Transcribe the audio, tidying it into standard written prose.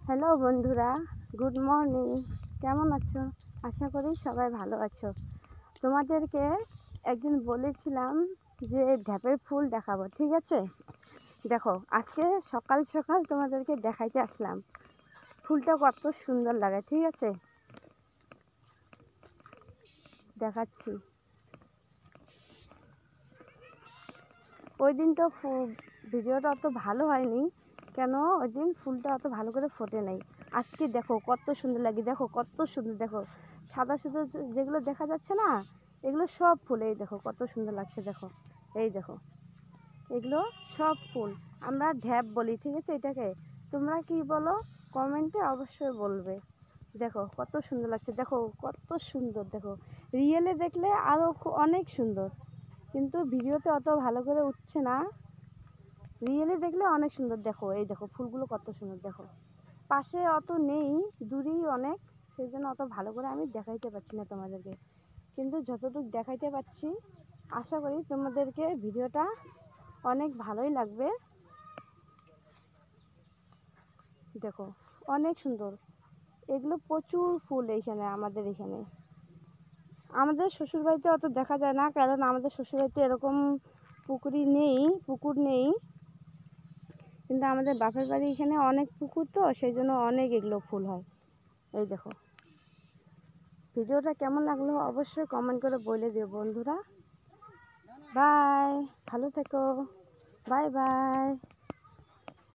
Hello বন্ধুরা, good morning. কেমন আছো? আশা করি সবাই ভালো আছো। তোমাদেরকে একদিন বলেছিলাম যে ঢ্যাপের ফুল দেখাবো, ঠিক আছে? দেখো, আজকে সকাল সকাল তোমাদেরকে দেখাইতে আসলাম। ফুলটা কত সুন্দর লাগে, ঠিক আছে? দেখাচ্ছি। ওই দিন তো ভিডিওটা অত ভালো হয়নি, কেন ওই দিন ফুলটা অত ভালো করে ফোটে নাই। আজকে দেখো কত সুন্দর লাগে, দেখো কত সুন্দর, দেখো সাদা সাদা যেগুলো দেখা যাচ্ছে না, এগুলো সব ফুল। এই দেখো কত সুন্দর লাগছে, দেখো এই দেখো, এগুলো সব ফুল। আমরা ঢ্যাপ বলি, ঠিক আছে এটাকে? তোমরা কি বলো কমেন্টে অবশ্যই বলবে। দেখো কত সুন্দর লাগছে, দেখো কত সুন্দর, দেখো রিয়েলে দেখলে আরও অনেক সুন্দর, কিন্তু ভিডিওতে অত ভালো করে উঠছে না। রিয়েলি দেখলে অনেক সুন্দর। দেখো এই দেখো ফুলগুলো কত সুন্দর, দেখো পাশে অত নেই, দূরেই অনেক, সেই জন্য অত ভালো করে আমি দেখাইতে পারছি না তোমাদেরকে, কিন্তু যতটুকু দেখাইতে পারছি আশা করি তোমাদেরকে ভিডিওটা অনেক ভালোই লাগবে। দেখো অনেক সুন্দর, এগুলো প্রচুর ফুল এইখানে, আমাদের এখানে। আমাদের শ্বশুরবাড়িতে অত দেখা যায় না, কারণ আমাদের শ্বশুরবাড়িতে এরকম পুকুর নেই, কিন্তু আমাদের বাপের বাড়ি এখানে অনেক পুকুর, তো সেই জন্য অনেক এগুলো ফুল হয়। এই দেখো, ভিডিওটা কেমন লাগলো অবশ্যই কমেন্ট করে বলে দিও বন্ধুরা। বাই, ভালো থেকো, বাই বাই।